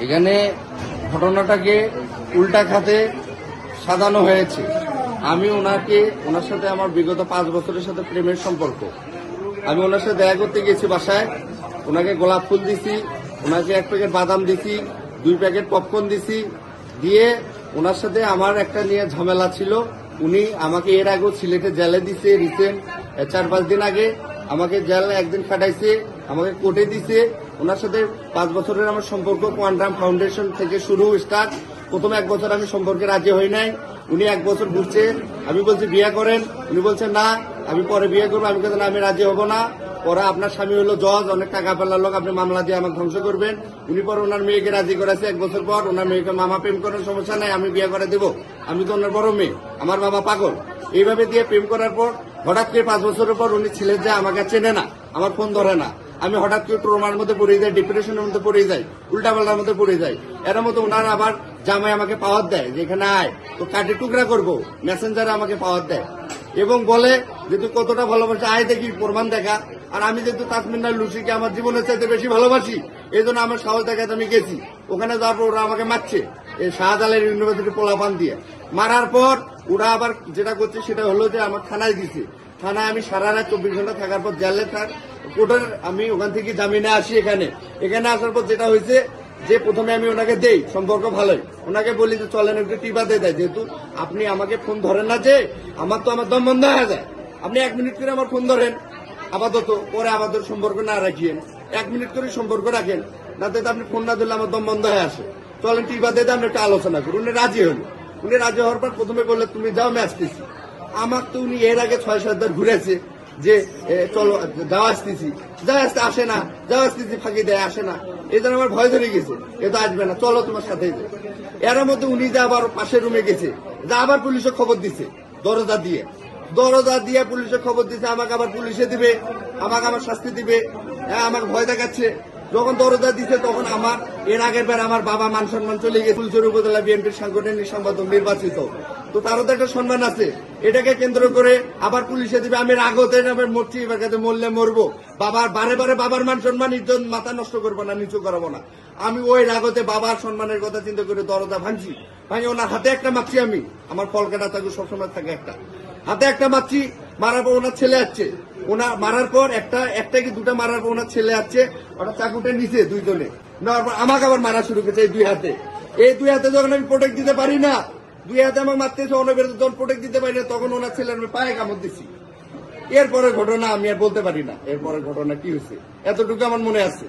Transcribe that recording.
এখানে ঘটনাটাকে উল্টা খাতে সাজানো হয়েছে। আমি ওনার সাথে আমার বিগত 5 বছরের সাথে প্রেমের সম্পর্ক। আমি ওনার সাথে দেখা করতে গেছি বাসায়, ওনাকে গোলাপ ফুল দিছি, ওনাকে 1 প্যাকেট বাদাম দিছি, 2 প্যাকেট পপকর্ন দিছি, দিয়ে ওনার সাথে আমার একটা নিয়ে ঝামেলা ছিল। উনি আমাকে এর আগেও সিলেটে জেলে দিছে, রিসেন্ট 4-5 দিন আগে আমাকে জেলে একদিন খাটাইছে, আমাকে কোর্টে দিছে। ওনার সাথে 5 বছরের আমার সম্পর্ক কোয়ান্টাম ফাউন্ডেশন থেকে শুরু স্টার্ট। প্রথম 1 বছর আমি সম্পর্কে রাজি হই নাই, উনি 1 বছর ঘুরছে। আমি বলছি বিয়ে করেন, উনি বলছেন না আমি পরে বিয়ে করবো। আমি বলছি না আমি রাজি হব না। পরে আপনার স্বামী হলো জজ, অনেক টাকা পেলার লোক, আপনি মামলা দিয়ে আমাকে ধ্বংস করবেন। উনি পরে ওনার মেয়েকে রাজি করেছে। 1 বছর পর ওনার মেয়েকে মামা প্রেম করার সমস্যা নাই, আমি বিয়ে করে দেবো, আমি তো ওনার বড় মেয়ে, আমার বাবা পাগল। এইভাবে দিয়ে প্রেম করার পর হঠাৎ করে 5 বছরের পর উনি ছিলেন যে আমাকে চেনে না, আমার ফোন ধরে না। আমি হঠাৎ করে ট্রমার মধ্যে পড়ে যাই, ডিপ্রেশনের মধ্যে পড়ে যাই, উল্টাপাল্টার মধ্যে পড়ে যাই। এর মধ্যে ওনার আবার জামাই আমাকে পাওয়ার দেয় যে এখানে আয় তো কাটে টুকরা করবো, মেসেঞ্জারে আমাকে পাওয়ার দেয় এবং বলে যে তুই কতটা ভালোবাসি আয় দেখি প্রমাণ দেখা। আর আমি যেহেতু তাসমিনার লুসিকে আমার জীবনের চাইতে বেশি ভালোবাসি, এই জন্য আমার সাহস দেখাতে আমি গেছি। ওখানে যাওয়ার পর ওরা আমাকে মারছে এই শাহজালাল ইউনিভার্সিটি পোলাপান দিয়ে। মারার পর ওরা আবার যেটা করছে সেটা হলো যে আমার থানায় দিছে। থানায় আমি সারা রাত 24 ঘন্টা থাকার পর জেলে কোর্টের আমি ওখান থেকে জামিনে আসি। এখানে আসার পর যেটা হয়েছে যে প্রথমে আমি ওনাকে দেই, সম্পর্ক ভালোই, ওনাকে বলি যে চলেন একটু টিপা দিয়ে দেয়, যেহেতু আপনি আমাকে ফোন ধরেন না, যে আমার তো আমার দম বন্ধ হয়ে যায়। আপনি 1 মিনিট করে আমার ফোন ধরেন আপাতত, পরে আপাতত সম্পর্ক না রাখিয়েন, 1 মিনিট করে সম্পর্ক রাখেন, না তো আপনি ফোন না দিলে আমার দম বন্ধ হয়ে আসে। চলেন টিপা দিয়ে আমরা একটু আলোচনা করি। উনি রাজি হলো। উনি রাজি হওয়ার পর প্রথমে বললে তুমি যাও আমি আসতেছি। আমার তো উনি এর আগে 6-7 বার ঘুরেছে যে চলো যাওয়া আসতেছি, যাওয়া আসতে আসে না, যাওয়া আসতেছি ফাঁকি দেয়, আসে না। এই জন্য আমার ভয় ধরে গেছে, এ তো আসবে না, চলো তোমার সাথে। এর মধ্যে উনি যে আবার পাশের রুমে গেছে, যা আবার পুলিশে খবর দিছে, দরজা দিয়ে পুলিশে খবর দিছে, আমাকে আবার পুলিশে দিবে, আমাকে আমার শাস্তি দিবে, আমাকে ভয় দেখাচ্ছে। যখন দরজা দিছে তখন আমার এর আগের বার আমার বাবা মান সম্মান চলে গেছে, ফুলছড়ি উপজেলা বিএনপির সাংগঠনিক সম্পাদক নির্বাচিত, তো তারও তো একটা সম্মান আছে। এটাকে কেন্দ্র করে আবার পুলিশে দিবে, আমি রাগতে মরছি, এবার কাছে মরলে মরবো। বাবার বারে বাবার মান সম্মান ইজ্জত মাথা নষ্ট করবো না, নিচু করাবো না। আমি ওই রাগতে বাবার সম্মানের কথা চিন্তা করে দরজা ভাঙছি। ওনার হাতে একটা মারছি, আমি আমার ফলকাটা থাকে সবসময় থাকে একটা হাতে একটা মারছি। মারার পর ওনার ছেলে আসছে, ওনার মারার পর একটা কি দুটা মারার পর ওনার ছেলে আসছে, ওটা চাকুটা নিচে দুইজনে নেওয়ার পর আমাকে আবার মারা শুরু করেছে এই 2 হাতে। এই 2 হাতে যখন আমি প্রোটেক্ট দিতে পারি না, 2 হাতে আমাকে মারতেছে, অনবের যখন প্রোটেক্ট দিতে পারি না, তখন ওনার ছেলের আমি পায়ে কামড় দিচ্ছি। এরপরে ঘটনা আমি আর বলতে পারি না, এরপরে ঘটনা কি হয়েছে এতটুকু আমার মনে আছে।